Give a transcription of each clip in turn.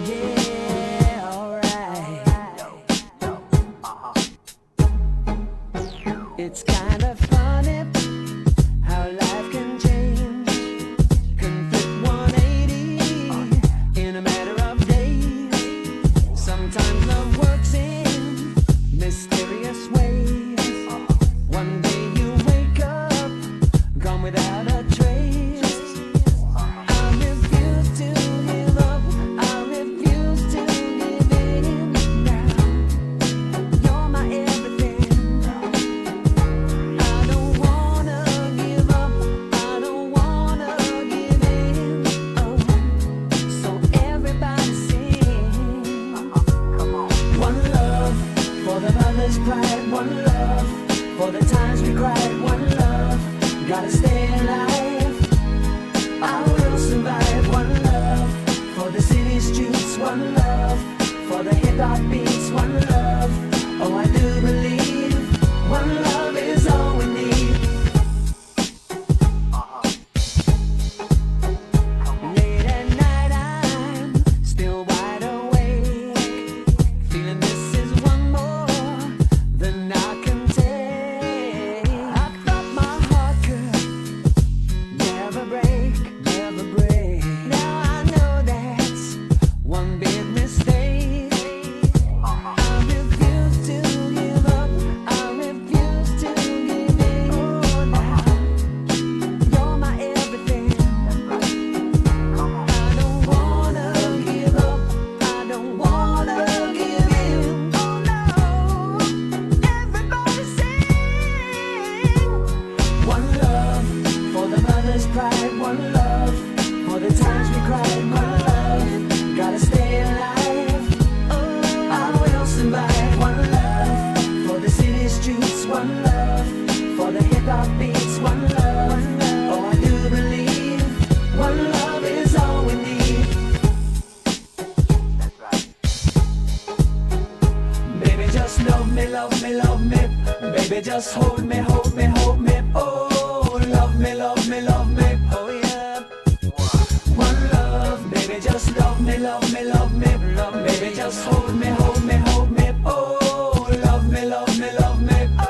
Yeah, alright. It's kind of funny how life can change, can flip 180 in a matter of days. Sometimes love works in mysterious ways. One day you wake up, gone without a trace. I refuse to give up, I refuse to give in now. You're my everything. I don't wanna give up, I don't wanna give in. Oh, so everybody sing. One love for the mother's pride, one love for the times we cried, one love, gotta stay alive. I will survive. One love for the city streets, one love for the hip hop beats, one love. Oh, I do believe one love is all we need. Late at night, I'm still wide awake, feeling this is one more than I can take. I thought my heart could never break, never break. Now I know that's one big mistake. I refuse to give up, I refuse to give in. Oh, now you're my everything. I don't wanna give up, I don't wanna give in. Oh no, everybody sing. One love for the mother's pride, one love for the times we cried, one love, gotta stay alive. Oh, I will survive. One love for the city streets, one love for the hip hop beats, one love. Oh, I do believe one love is all we need. Baby, just love me, love me, love me. Baby, just hold me, hold me, hold me. Oh, love me, love me, love me. Oh yeah. One love, baby, just love me, love me, love me, love me. Baby, just hold me, hold me, hold me. Oh, love me, love me, love me. Oh,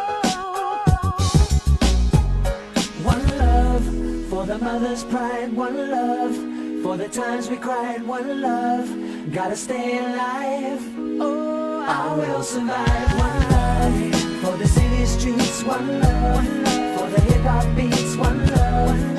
one love for the mother's pride, one love for the times we cried, one love, gotta stay alive. Oh, I will survive. One love for the city streets, one love for the hip hop beats, one love.